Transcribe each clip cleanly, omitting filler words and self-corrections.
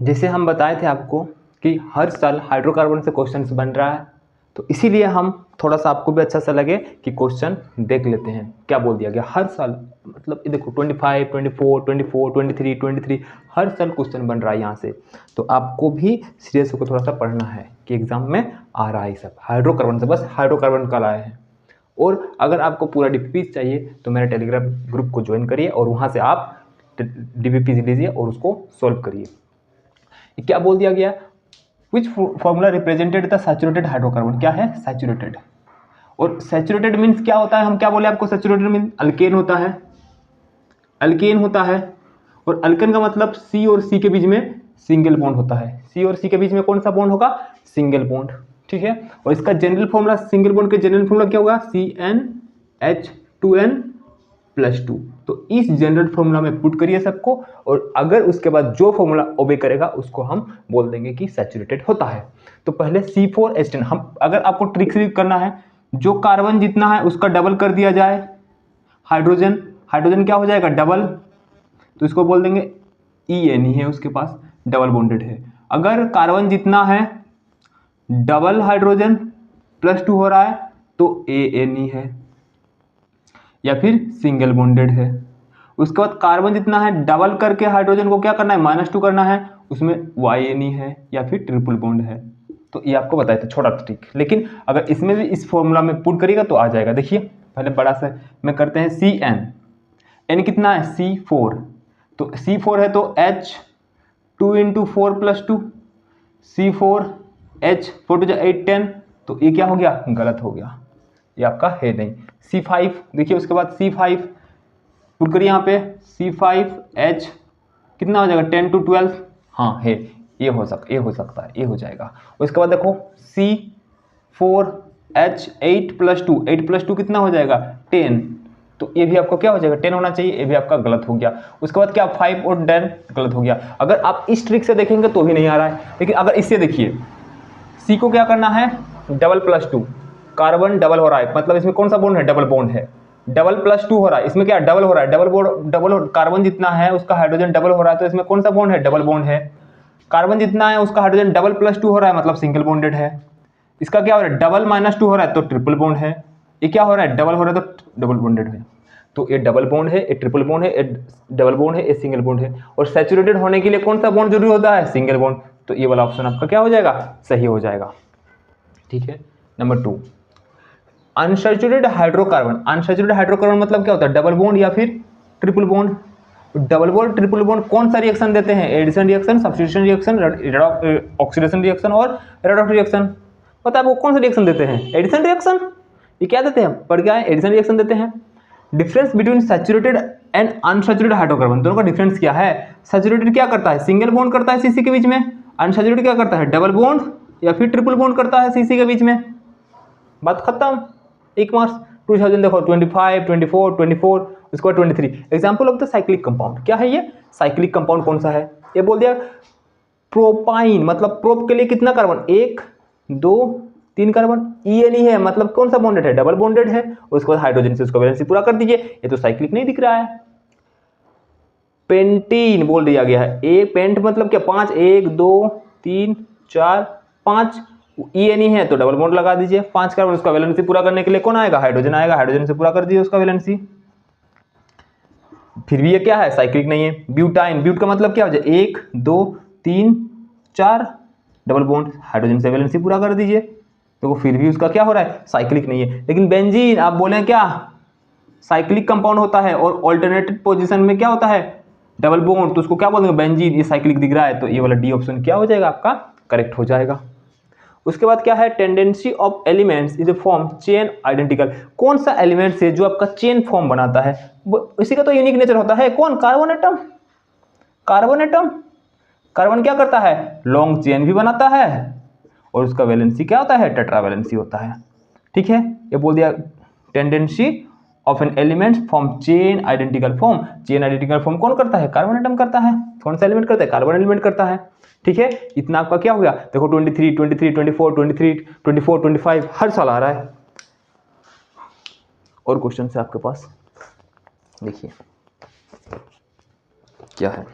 जैसे हम बताए थे आपको कि हर साल हाइड्रोकार्बन से क्वेश्चंस बन रहा है, तो इसीलिए हम थोड़ा सा आपको भी अच्छा सा लगे कि क्वेश्चन देख लेते हैं क्या बोल दिया गया। हर साल मतलब ये देखो 25, 24, 24, 23, 23 हर साल क्वेश्चन बन रहा है यहाँ से। तो आपको भी सीरियस होकर थोड़ा सा पढ़ना है कि एग्जाम में आ रहा है सब हाइड्रोकार्बन से, बस हाइड्रोकार्बन कल आए हैं। और अगर आपको पूरा डीपीपी चाहिए तो मेरे टेलीग्राम ग्रुप को ज्वाइन करिए और वहाँ से आप डीपीपी लीजिए और उसको सॉल्व करिए। क्या बोल दिया गया, which formula represented the saturated hydrocarbon, क्या है सैचुरेटेड। और सैचुरेटेड मीन्स क्या होता है, हम क्या बोले आपको, सैचुरेटेड मीन्स अल्केन होता है, अल्केन होता है। और अल्केन का मतलब सी और सी के बीच में सिंगल बॉन्ड होता है, सी और सी के बीच में कौन सा बॉन्ड होगा, सिंगल बॉन्ड, ठीक है। और इसका जनरल फॉर्मूला, सिंगल बॉन्ड के जनरल फॉर्मूला क्या होगा, CnH2n+2। तो इस जनरल फॉर्मूला में पुट करिए सबको, और अगर उसके बाद जो फॉर्मूला ओबे करेगा उसको हम बोल देंगे कि सैचुरेटेड होता है। तो पहले C4H10, हम अगर आपको ट्रिक से करना है, जो कार्बन जितना है उसका डबल कर दिया जाए, हाइड्रोजन, हाइड्रोजन क्या हो जाएगा डबल, तो इसको बोल देंगे ENE है, उसके पास डबल बॉन्डेड है। अगर कार्बन जितना है डबल हाइड्रोजन +2 हो रहा है तो ANE है या फिर सिंगल बॉन्डेड है। उसके बाद कार्बन जितना है डबल करके हाइड्रोजन को क्या करना है, -2 करना है, उसमें YNE है या फिर ट्रिपल बॉन्ड है। तो ये आपको बताया था छोटा ट्रिक, लेकिन अगर इसमें भी इस फॉर्मूला में पुट करिएगा तो आ जाएगा। देखिए पहले बड़ा सा में करते हैं, CN, N कितना है C4, तो C4 है तो H 2 × 4 + 2, C4H 4 × 8 10, तो ये क्या हो गया, गलत हो गया, ये आपका है नहीं। C5 देखिए, उसके बाद C5 पुट करिए यहाँ पे, C5H कितना हो जाएगा 10 × 12, हाँ है, ये हो सकता है, ये हो जाएगा। उसके बाद देखो C4H 8 + 2, 8 + 2 कितना हो जाएगा 10, तो ये भी आपको क्या हो जाएगा 10 होना चाहिए, ये भी आपका गलत हो गया। उसके बाद क्या 5 और 10 गलत हो गया। अगर आप इस ट्रिक से देखेंगे तो भी नहीं आ रहा है, लेकिन अगर इससे देखिए, सी को क्या करना है डबल +2, कार्बन डबल हो रहा है, मतलब इसमें कौन सा बॉन्ड है, डबल बॉन्ड है, डबल +2 हो रहा है, इसमें क्या डबल हो रहा है, डबल कार्बन जितना है उसका हाइड्रोजन डबल हो रहा है, तो इसमें कौन सा बॉन्ड है, डबल बॉन्ड है। कार्बन जितना है उसका हाइड्रोजन डबल +2 हो रहा है, मतलब सिंगल बॉन्डेड है। इसका क्या हो रहा है, डबल -2 हो रहा है तो ट्रिपल बॉन्ड है। ये क्या हो रहा है, डबल हो रहा है तो डबल बॉन्डेड है। तो ये डबल बॉन्ड है, ये ट्रिपल बॉन्ड है, ये डबल बॉन्ड है, ये सिंगल बॉन्ड है। और सैचुरेटेड होने के लिए कौन सा बॉन्ड जरूरी होता है, सिंगल बॉन्ड। तो ये वाला ऑप्शन आपका क्या हो जाएगा, सही हो जाएगा, ठीक है। Number 2, unsaturated hydrocarbon. Unsaturated hydrocarbon मतलब क्या होता है, डबल बॉन्ड या फिर triple bond. Double bond triple bond कौन सा रिएक्शन देते हैं, addition reaction, substitution reaction, oxidation reaction और रेडॉक्स रिएक्शन। पता है आपको कौन सा रिएक्शन देते हैं, एडिशन रिएक्शन। ये क्या देते हैं, पढ़ के आए, एडिशन रिएक्शन देते हैं। Difference between saturated and unsaturated hydrocarbon, दोनों का डिफरेंस क्या है। सैचुरेटेड क्या करता है, सिंगल बॉन्ड करता है सीसी के बीच में। अनसैचुरेटेड क्या करता है, डबल बॉन्ड या फिर ट्रिपल बॉन्ड करता है सीसी के बीच में। बात खत्म, एक मार्क्स। 2000 देखो 25, 24, 24, उसके बाद 23। Example of the cyclic compound, क्या है ये, साइक्लिक कंपाउंड कौन सा है, ये बोल दिया प्रोपाइन, मतलब प्रोप के लिए कितना कार्बन, 1 2 3 कार्बन, ENE है, मतलब कौन सा बॉन्डेड है, डबल बॉन्डेड है। उसके बाद हाइड्रोजन से उसका वैलेंसी पूरा कर दीजिए, ये तो साइक्लिक नहीं दिख रहा है। पेंटीन बोल दिया गया है, ए पेंट मतलब क्या 5, 1 2 3 4 5, ENE है तो डबल बॉन्ड लगा दीजिए, 5 कार्बन, उसका वैलेंसी पूरा करने के लिए कौन आएगा, हाइड्रोजन आएगा, हाइड्रोजन से पूरा कर दीजिए उसका वैलेंसी। फिर भी ये क्या है, साइक्लिक नहीं है। ब्यूटाइन, ब्यूट का मतलब क्या हो जाए, 1 2 3 4 डबल बॉन्ड, हाइड्रोजन से वैलेंसी पूरा कर दीजिए, तो फिर भी उसका क्या हो रहा है, साइक्लिक नहीं है। लेकिन बेंजीन आप बोले क्या, साइक्लिक कंपाउंड होता है और ऑल्टरनेटेड पोजीशन में क्या होता है, डबल बॉन्ड, तो उसको क्या बोलेंगे, बेंजीन। ये साइक्लिक दिख रहा है तो ये वाला डी ऑप्शन क्या हो जाएगा आपका, करेक्ट हो जाएगा। उसके बाद क्या है, tendency of elements is form chain identical. कौन सा एलिमेंट है जो आपका चेन फॉर्म बनाता है, इसी का तो यूनिक नेचर होता है, कौन, carbon atom. Carbon atom, carbon क्या करता है, लॉन्ग चेन भी बनाता है और उसका वैलेंसी क्या होता है, टेट्रा वैलेंसी होता है, ठीक है। ये बोल दिया tendency of an element form chain identical form. Chain identical form कौन करता है, कार्बन एटम करता है। कौन सा एलिमेंट करता है, कार्बन एलिमेंट करता है, ठीक है। इतना आपका क्या हो गया, देखो 23 23 24 23 24 25 हर साल आ रहा है। और क्वेश्चन है आपके पास, देखिए क्या है।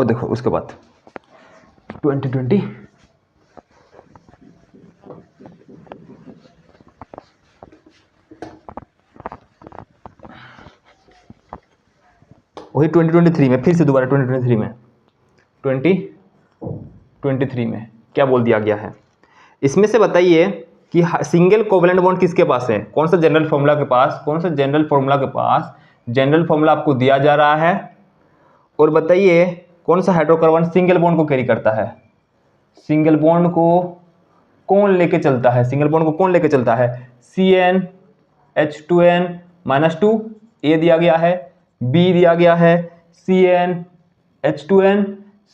और देखो उसके बाद 2020 वही 2023 में, फिर से दोबारा 2023 में 2023 में क्या बोल दिया गया है। इसमें से बताइए कि सिंगल कोवलेंट बॉन्ड किसके पास है, कौन सा जनरल फॉर्मूला के पास, कौन सा जनरल फॉर्मूला के पास जनरल फॉर्मूला आपको दिया जा रहा है। और बताइए कौन सा हाइड्रोकार्बन सिंगल बॉन्ड को कैरी करता है, सिंगल बॉन्ड को कौन लेके चलता है, सिंगल बॉन्ड को कौन लेके चलता है, CnH2n-2 ए दिया गया है, बी दिया गया है CnH2n,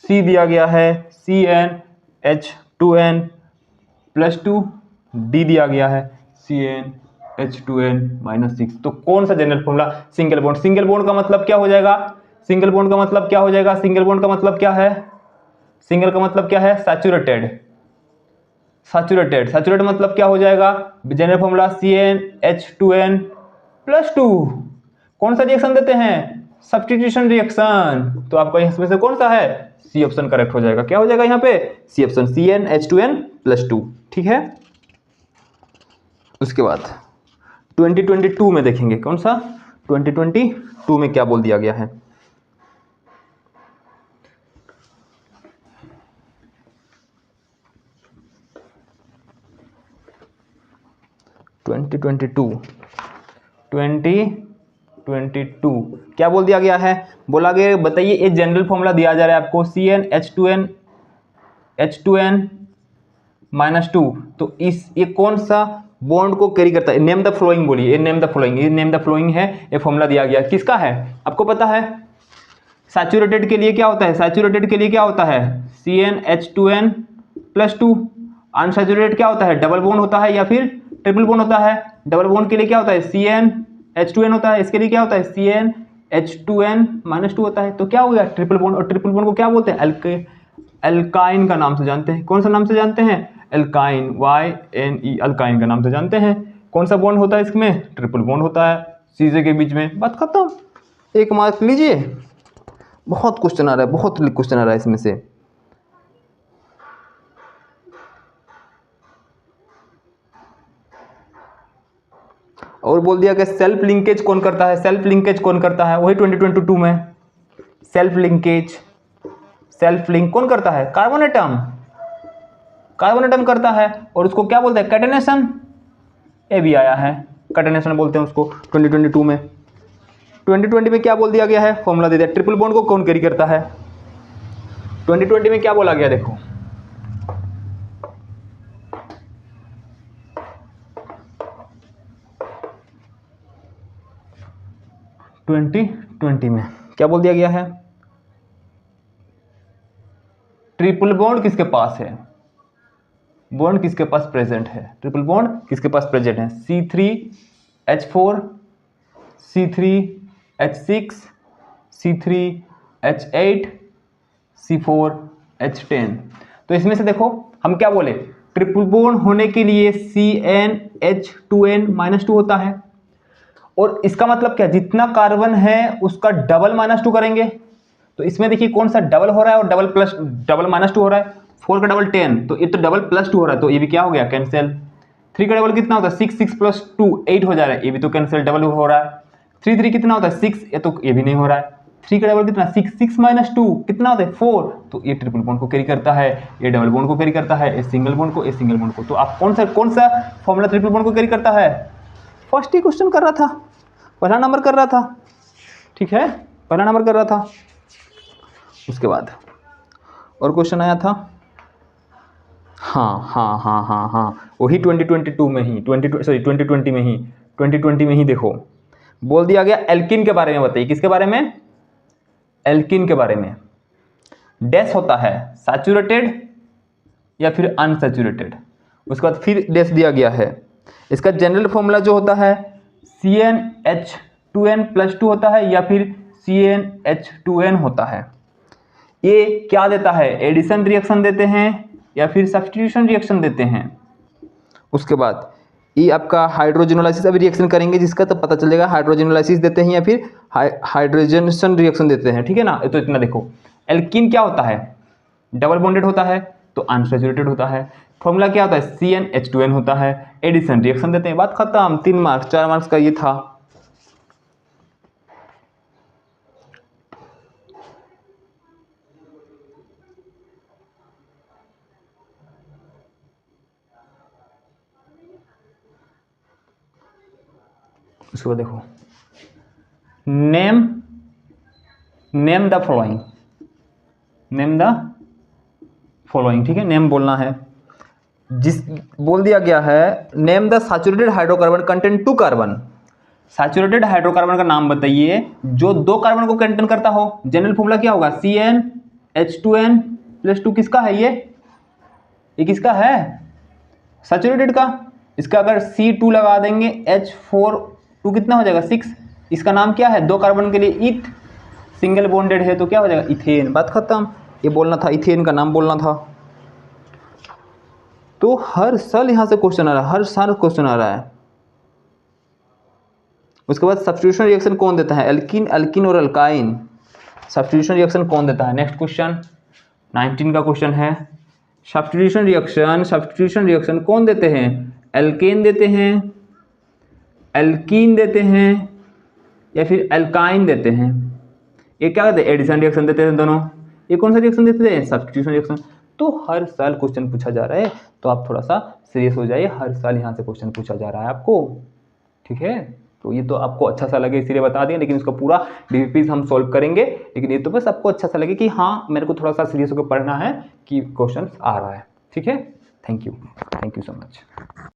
सी दिया गया है CnH2n+2, डी दिया गया है CnH2n-6। तो कौन सा general formula single bond, single bond का मतलब क्या हो जाएगा, सिंगल बॉन्ड का मतलब क्या हो जाएगा, सिंगल बॉन्ड का मतलब क्या है, सिंगल का मतलब क्या है सैचुरेटेड, सैचुरेटेड, सैचुरेटेड मतलब क्या हो जाएगा, जनरल फॉर्मूला CnH2n+2। कौन सा रिएक्शन देते हैं, सब्स्टिट्यूशन रिएक्शन। तो आपका इसमें से कौन सा है, सी ऑप्शन करेक्ट हो जाएगा। क्या हो जाएगा यहाँ पे, सी ऑप्शन CnH2n+2। ठीक है। उसके बाद 2022 में देखेंगे कौन सा, 2022 में क्या बोल दिया गया है। ट्वेंटी टू क्या बोल दिया गया है, बोला गया बताइए ये जनरल फॉर्मूला दिया जा रहा है आपको CnH2n-2। तो इस ये कौन सा बॉन्ड को कैरी करता है, नेम द फ्लोइंग बोलिए, नेम द फ्लोइंग, ये नेम द फ्लोइंग है, ये फॉर्मूला दिया गया किसका है आपको पता है। सैचुरेटेड के लिए क्या होता है, सैचुरेटेड के लिए क्या होता है CnH2n+2। अनसैचुरेटेड क्या होता है, डबल बॉन्ड होता है या फिर ट्रिपल बॉन्ड होता है। डबल बॉन्ड के लिए क्या होता है CnH2n होता है, इसके लिए क्या होता है CnH2n-2 होता है। तो क्या हो गया ट्रिपल बॉन्ड, और ट्रिपल बॉन्ड को क्या बोलते हैं, अल्काइन का नाम से जानते हैं। कौन सा नाम से जानते हैं, अल्काइन, YNE, अल्काइन का नाम से जानते हैं। कौन सा बॉन्ड होता है इसमें, ट्रिपल बॉन्ड होता है सीजे के बीच में। बात खत्म, 1 मार्क लीजिए। बहुत क्वेश्चन आ रहा है, बहुत क्वेश्चन आ रहा है इसमें से। और बोल दिया कि सेल्फ लिंकेज कौन करता है, सेल्फ लिंकेज कौन करता है, वही 2022 में सेल्फ लिंकेज, सेल्फ लिंक कौन करता है, कार्बन एटम, कार्बन एटम करता है। और उसको क्या बोलते हैं, कैटेनेशन, ये भी आया है, कैटेनेशन बोलते हैं उसको 2022 में। 2020 में क्या बोल दिया गया है, फॉर्मूला दे दिया, ट्रिपल बॉन्ड को कौन कैरी करता है। 2020 में क्या बोला गया देखो, ट्वेंटी में क्या बोल दिया गया है, ट्रिपल बॉन्ड किसके पास है, बॉन्ड किसके पास प्रेजेंट है, ट्रिपल बॉन्ड किसके पास प्रेजेंट है, C3H4, C3H6, C3H8, C4H10। तो इसमें से देखो हम क्या बोले, ट्रिपल बॉन्ड होने के लिए CnH2n-2 होता है। और इसका मतलब क्या, जितना कार्बन है उसका डबल -2 करेंगे। तो इसमें देखिए कौन सा डबल हो रहा है और डबल -2 हो रहा है। 4 का डबल 10, तो ये तो डबल +2 हो रहा है, तो ये भी क्या हो गया, कैंसिल। 3 का डबल कितना होता है, 6, 6 + 2 8 हो जा रहा है, ये भी तो कैंसिल, डबल हो रहा है। 3 3 कितना होता है 6, ये तो ये भी नहीं हो रहा है। 3 का डबल कितना, 6 6 - 2 कितना होता है 4, तो ये ट्रिपल बॉन्ड को कैरी करता है, ये डबल बॉन्ड को कैरी करता है, ये सिंगल बॉन्ड को, ये सिंगल बॉन्ड को। तो आप कौन सा फॉर्मूला ट्रिपल बॉन्ड को कैरी करता है, फर्स्ट ही क्वेश्चन कर रहा था, पहला नंबर कर रहा था, ठीक है, पहला नंबर कर रहा था। उसके बाद और क्वेश्चन आया था, हाँ, वही 2022 में ही, 2020 में ही, 2020 में ही देखो बोल दिया गया एल्किन के बारे में। बताइए किसके बारे में, एल्किन के बारे में। डैश होता है सैचुरेटेड या फिर अनसैचुरेटेड, उसके बाद फिर डैश दिया गया है। इसका जनरल फॉर्मूला जो होता है CnH2n+2 होता है या फिर CnH2n होता है। ये क्या देता है, एडिशन रिएक्शन देते हैं या फिर सब्स्टिट्यूशन रिएक्शन देते हैं। उसके बाद ये आपका हाइड्रोजनोलाइसिस अभी रिएक्शन करेंगे जिसका, तो पता चलेगा हाइड्रोजनोलाइसिस देते हैं या फिर हाइड्रोजनेशन रिएक्शन देते हैं, ठीक है ना। तो इतना देखो, एल्कीन क्या होता है? डबल बॉन्डेड होता है तो अनसैचुरेटेड होता है। फॉर्मूला क्या होता है? CnH2n होता है। एडिशन रिएक्शन देते हैं, बात खत्म। 3 मार्क्स 4 मार्क्स का ये था। उसको देखो, name the following, name the following, ठीक है, नेम बोलना है। जिस बोल दिया गया है name the saturated hydrocarbon content 2 carbon. Saturated hydrocarbon का नाम बताइए जो 2 कार्बन को कंटेन करता हो। जनरल फॉर्मूला क्या होगा? CnH2n + 2 किसका है? ये किसका है? सैचुरेटेड का। इसका अगर C2 लगा देंगे H4 2 कितना हो जाएगा? 6। इसका नाम क्या है? 2 कार्बन के लिए इथ, सिंगल बॉन्डेड है तो क्या हो जाएगा? इथेन। बात खत्म। ये बोलना था, इथेन का नाम बोलना था। तो हर साल यहां से क्वेश्चन आ रहा है, हर साल क्वेश्चन आ रहा है। उसके बाद सब्स्टिट्यूशन रिएक्शन कौन देता है? एल्कीन, एल्कीन और अल्काइन। सब्स्टिट्यूशन रिएक्शन कौन देता है? नेक्स्ट क्वेश्चन 19 का क्वेश्चन है। सब्स्टिट्यूशन रिएक्शन कौन देते हैं? एल्केन देते हैं, एल्कीन देते हैं या फिर एल्काइन देते हैं। ये क्या कहते हैं? एडिशन रिएक्शन देते हैं दोनों। ये कौन सा रिएक्शन देते हैं? Substitution reaction. तो हर साल क्वेश्चन पूछा जा रहा है, तो आप थोड़ा सा सीरियस हो जाइए। हर साल यहाँ से क्वेश्चन पूछा जा रहा है आपको, ठीक है। तो ये तो आपको अच्छा सा लगे इसीलिए बता दिया, लेकिन इसका पूरा डीवीपीज हम सॉल्व करेंगे। लेकिन ये तो बस आपको अच्छा सा लगे कि हाँ मेरे को थोड़ा सा सीरियस होकर पढ़ना है कि क्वेश्चन आ रहा है, ठीक है। Thank you so much.